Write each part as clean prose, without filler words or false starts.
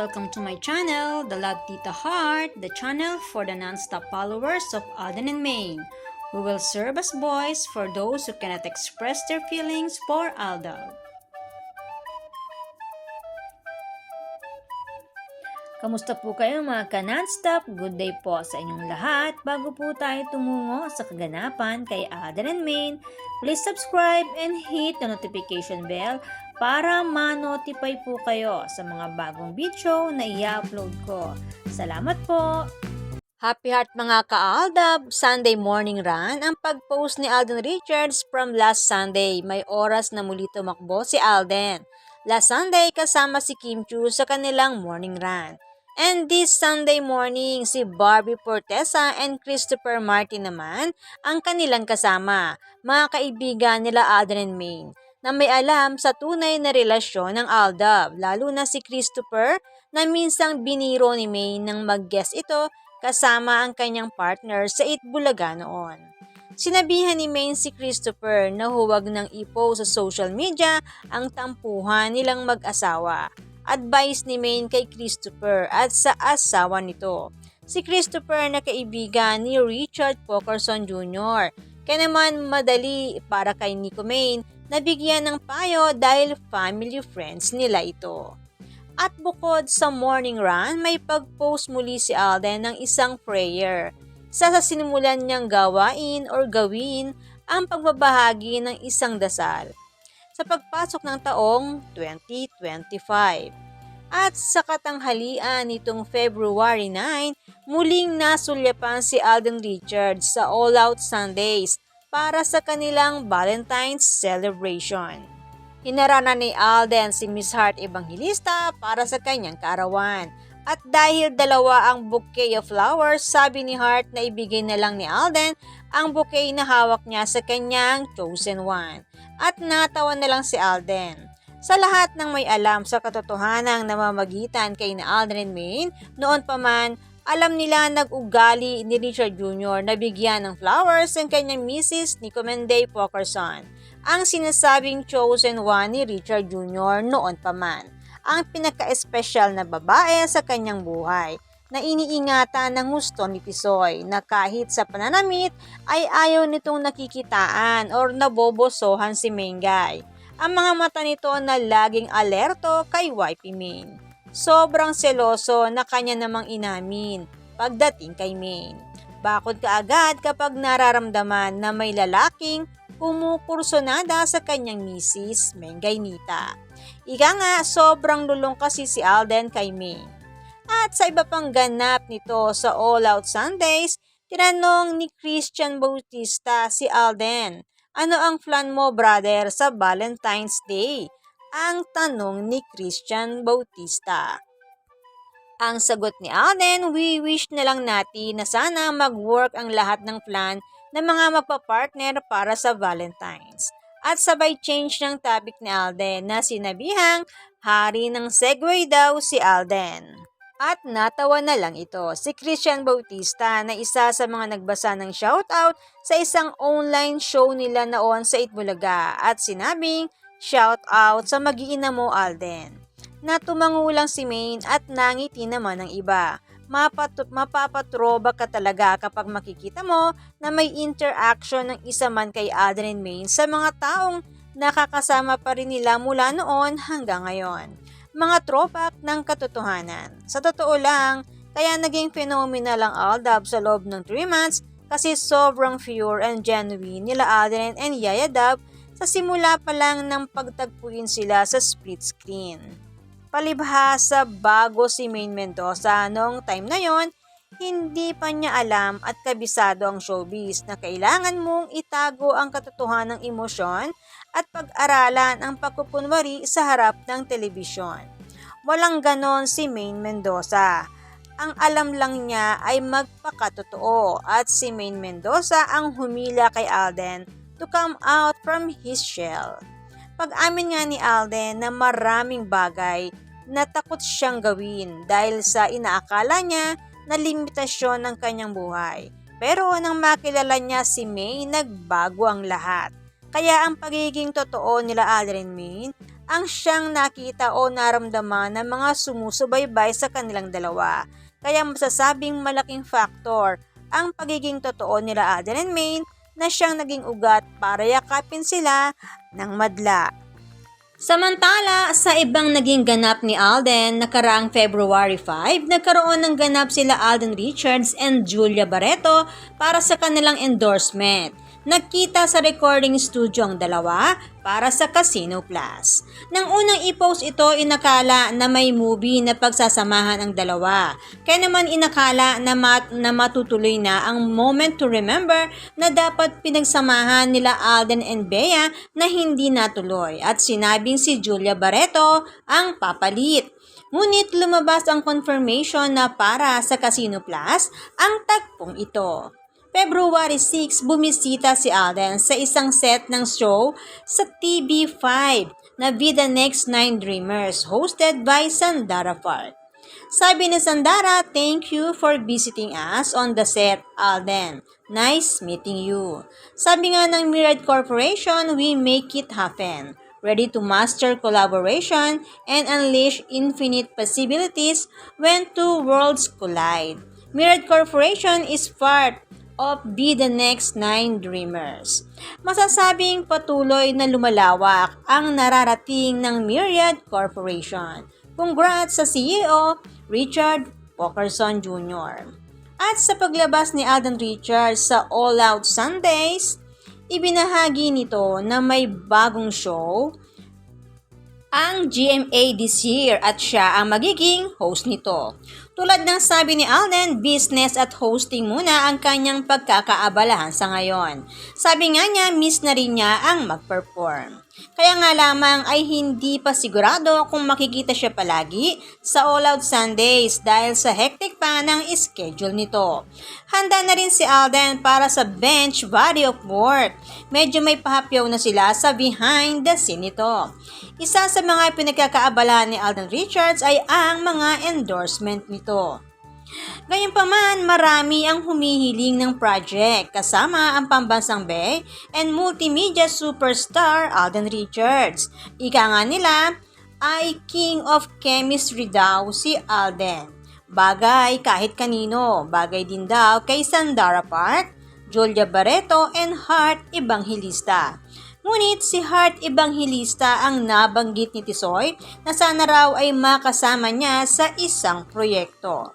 Welcome to my channel, The Love Tita Heart, the channel for the non-stop followers of Alden and Maine, who will serve as voice for those who cannot express their feelings for Aldab. Kamusta po kayo mga ka-non-stop? Good day po sa inyong lahat. Bago po tayo tumungo sa kaganapan kay Alden and Maine, please subscribe and hit the notification bell para ma-notify po kayo sa mga bagong video na i-upload ko. Salamat po! Happy heart mga ka-Aldab! Sunday morning run ang pag-post ni Alden Richards from last Sunday. May oras na muli tumakbo si Alden. Last Sunday kasama si Kim Chiu sa kanilang morning run. And this Sunday morning, si Barbie Fortesa and Christopher Martin naman ang kanilang kasama, mga kaibigan nila Alden and Maine, na may alam sa tunay na relasyon ng Aldab, lalo na si Christopher na minsang biniro ni Maine nang mag-guest ito kasama ang kanyang partner sa Itbulaga noon. Sinabihan ni Maine si Christopher na huwag nang i-post sa social media ang tampuhan nilang mag-asawa. Advice ni Maine kay Christopher at sa asawa nito. Si Christopher na kaibigan ni Richard Pokerson Jr. Kaya naman madali para kay Nico Maine na bigyan ng payo dahil family friends nila ito. At bukod sa morning run, may pag-post muli si Alden ng isang prayer. Sa sinimulan niyang gawain or gawin ang pagbabahagi ng isang dasal sa pagpasok ng taong 2025. At sa katanghalian nitong February 9, muling nasulyapan si Alden Richards sa All Out Sundays para sa kanilang Valentine's celebration. Hinarana ni Alden si Miss Heart Evangelista para sa kanyang kaarawan. At dahil dalawa ang bouquet of flowers, sabi ni Heart na ibigay na lang ni Alden ang bouquet na hawak niya sa kanyang chosen one. At natawa na lang si Alden. Sa lahat ng may alam sa katotohanang namamagitan kay na Alden and Maine, noon pa man, alam nila nag-ugali ni Richard Jr. na bigyan ng flowers ang kanyang Mrs. Nico Menday Pokerson, ang sinasabing chosen one ni Richard Jr. noon pa man, ang pinaka-espesyal na babae sa kanyang buhay, na iniingatan ng gusto ni Tisoy na kahit sa pananamit ay ayaw nitong nakikitaan or nabobosohan si Mengay. Ang mga mata nito na laging alerto kay Wifey Maine. Sobrang seloso na kanya namang inamin pagdating kay Maine. Bakod kaagad kapag nararamdaman na may lalaking kumukursonada sa kanyang misis, Mengay Nita. Ika nga, sobrang lulong kasi si Alden kay Maine. At sa iba pang ganap nito sa All Out Sundays, tinanong ni Christian Bautista si Alden, "Ano ang plan mo, brother, sa Valentine's Day?" Ang tanong ni Christian Bautista. Ang sagot ni Alden, "We wish na lang natin na sana mag-work ang lahat ng plan ng mga magpa-partner para sa Valentine's." At sabay change ng topic ni Alden na sinabihang hari ng Segway daw si Alden. At natawa na lang ito si Christian Bautista na isa sa mga nagbasa ng shoutout sa isang online show nila noon sa Itbulaga at sinabing, "Shoutout sa mag-iina mo, Alden." Natumango lang si Maine at nangiti naman ng iba. Mapapatroba ka talaga kapag makikita mo na may interaction ng isa man kay Alden and Maine sa mga taong nakakasama pa rin nila mula noon hanggang ngayon. Mga throwback ng katotohanan. Sa totoo lang, kaya naging phenomenal ang Aldab sa loob ng 3 months kasi sobrang pure and genuine nila Alden and Yaya Dab sa simula pa lang ng pagtagpuin sila sa split screen. Palibhasa bago si Maine Mendoza noong time na yon, hindi pa niya alam at kabisado ang showbiz na kailangan mong itago ang katotohanang emosyon at pag-aralan ang pagkukunwari sa harap ng telebisyon. Walang ganon si Maine Mendoza. Ang alam lang niya ay magpakatotoo at si Maine Mendoza ang humila kay Alden to come out from his shell. Pag-amin nga ni Alden na maraming bagay na takot siyang gawin dahil sa inaakala niya na limitasyon ng kanyang buhay. Pero nang makilala niya si Maine, nagbago ang lahat. Kaya ang pagiging totoo nila Alden and Maine ang siyang nakita o naramdaman ng mga sumusubaybay sa kanilang dalawa. Kaya masasabing malaking factor ang pagiging totoo nila Alden and Maine na siyang naging ugat para yakapin sila ng madla. Samantala, sa ibang naging ganap ni Alden, nakaraang February 5, nagkaroon ng ganap sila Alden Richards and Julia Barreto para sa kanilang endorsement. Nagkita sa recording studio ang dalawa para sa Casino Plus. Nang unang i-post ito, inakala na may movie na pagsasamahan ang dalawa. Kaya naman inakala na matutuloy na ang moment to remember na dapat pinagsamahan nila Alden and Bea na hindi natuloy at sinabing si Julia Barreto ang papalit. Ngunit lumabas ang confirmation na para sa Casino Plus ang tagpong ito. February 6, bumisita si Alden sa isang set ng show sa TV5 na Be the Next 9 Dreamers hosted by Sandara Park. Sabi ni Sandara, "Thank you for visiting us on the set, Alden. Nice meeting you." Sabi nga ng Myriad Corporation, "We make it happen. Ready to master collaboration and unleash infinite possibilities when two worlds collide." Myriad Corporation is part of Be the Next 9 Dreamers. Masasabing patuloy na lumalawak ang nararating ng Myriad Corporation. Congrats sa CEO Richard Pokerson Jr. At sa paglabas ni Alden Richards sa All Out Sundays, ibinahagi nito na may bagong show ang GMA this year at siya ang magiging host nito. Tulad ng sabi ni Alden, business at hosting muna ang kanyang pagkakaabalahan sa ngayon. Sabi nga niya, miss na rin niya ang mag-perform. Kaya nga lamang ay hindi pa sigurado kung makikita siya palagi sa All Out Sundays dahil sa hectic pa ng schedule nito. Handa na rin si Alden para sa bench body of work. Medyo may pahapyaw na sila sa behind the scene nito. Isa sa mga pinagkakaabalahan ni Alden Richards ay ang mga endorsement nito. Gayunpaman, marami ang humihiling ng project kasama ang pambansang Bay and multimedia superstar Alden Richards. Ika nga nila ay king of chemistry daw si Alden. Bagay kahit kanino, bagay din daw kay Sandara Park, Julia Barreto and Heart Evangelista. Ngunit si Heart Evangelista ang nabanggit ni Tisoy na sana raw ay makasama niya sa isang proyekto.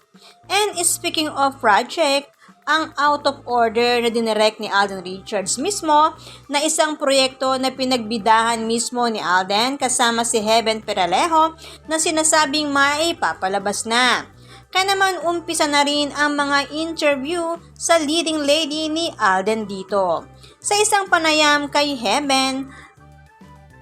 And speaking of project, ang Out of Order na dinirect ni Alden Richards mismo na isang proyekto na pinagbidahan mismo ni Alden kasama si Heaven Peralejo na sinasabing maipapalabas na. Kaya naman umpisa na rin ang mga interview sa leading lady ni Alden dito. Sa isang panayam kay Heaven,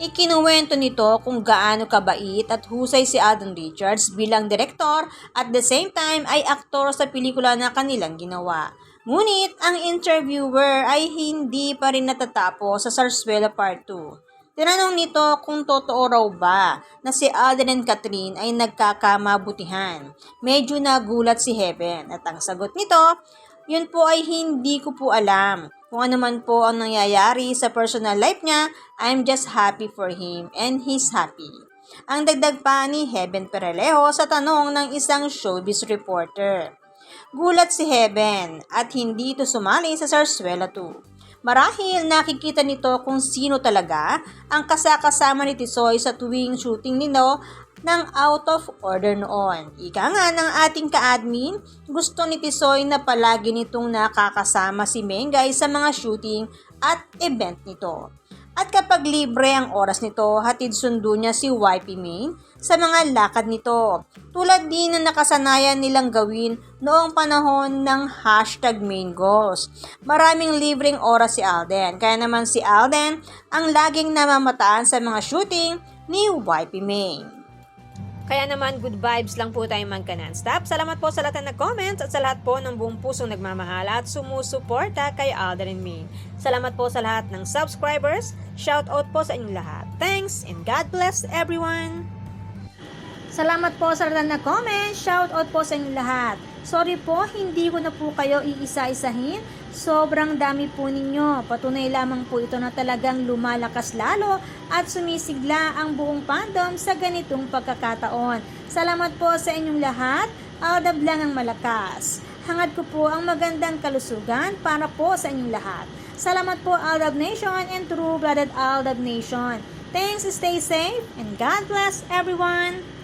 ikinuwento nito kung gaano kabait at husay si Alden Richards bilang direktor at the same time ay aktor sa pelikula na kanilang ginawa. Ngunit ang interviewer ay hindi pa rin natatapos sa Sarsuela Part 2. Tinanong nito kung totoo raw ba na si Alden and Catherine ay nagkakamabutihan. Medyo nagulat si Heaven at ang sagot nito, "Yun po ay hindi ko po alam. Kung ano man po ang nangyayari sa personal life niya, I'm just happy for him and he's happy." Ang dagdag pa ni Heaven Peralejo sa tanong ng isang showbiz reporter. Gulat si Heaven at hindi ito sumali sa Sarsuela 2. Marahil nakikita nito kung sino talaga ang kasakasama ni Tisoy sa tuwing shooting nito ng Out of Order noon. Ika nga ng ating ka-admin, gusto ni Tisoy na palagi nitong nakakasama si Mengay sa mga shooting at event nito. At kapag libre ang oras nito, hatid sundo niya si YP Maine sa mga lakad nito. Tulad din na nakasanayan nilang gawin noong panahon ng #MainGoals. Maraming libreng oras si Alden, kaya naman si Alden ang laging namamataan sa mga shooting ni YP Maine. Kaya naman, good vibes lang po tayo magka-nonstop. Salamat po sa lahat na nag-comments at sa lahat po ng buong pusong nagmamahal at sumusuporta kay Alden and Maine. Salamat po sa lahat ng subscribers. Shout out po sa inyong lahat. Thanks and God bless everyone! Salamat po sa lahat na nag-comment. Shout out po sa inyong lahat. Sorry po, hindi ko na po kayo iisa-isahin. Sobrang dami po ninyo. Patunay lamang po ito na talagang lumalakas lalo at sumisigla ang buong fandom sa ganitong pagkakataon. Salamat po sa inyong lahat. Aldab lang ang malakas. Hangad ko po ang magandang kalusugan para po sa inyong lahat. Salamat po Aldab Nation and True-Blooded Aldab Nation. Thanks, stay safe, and God bless everyone!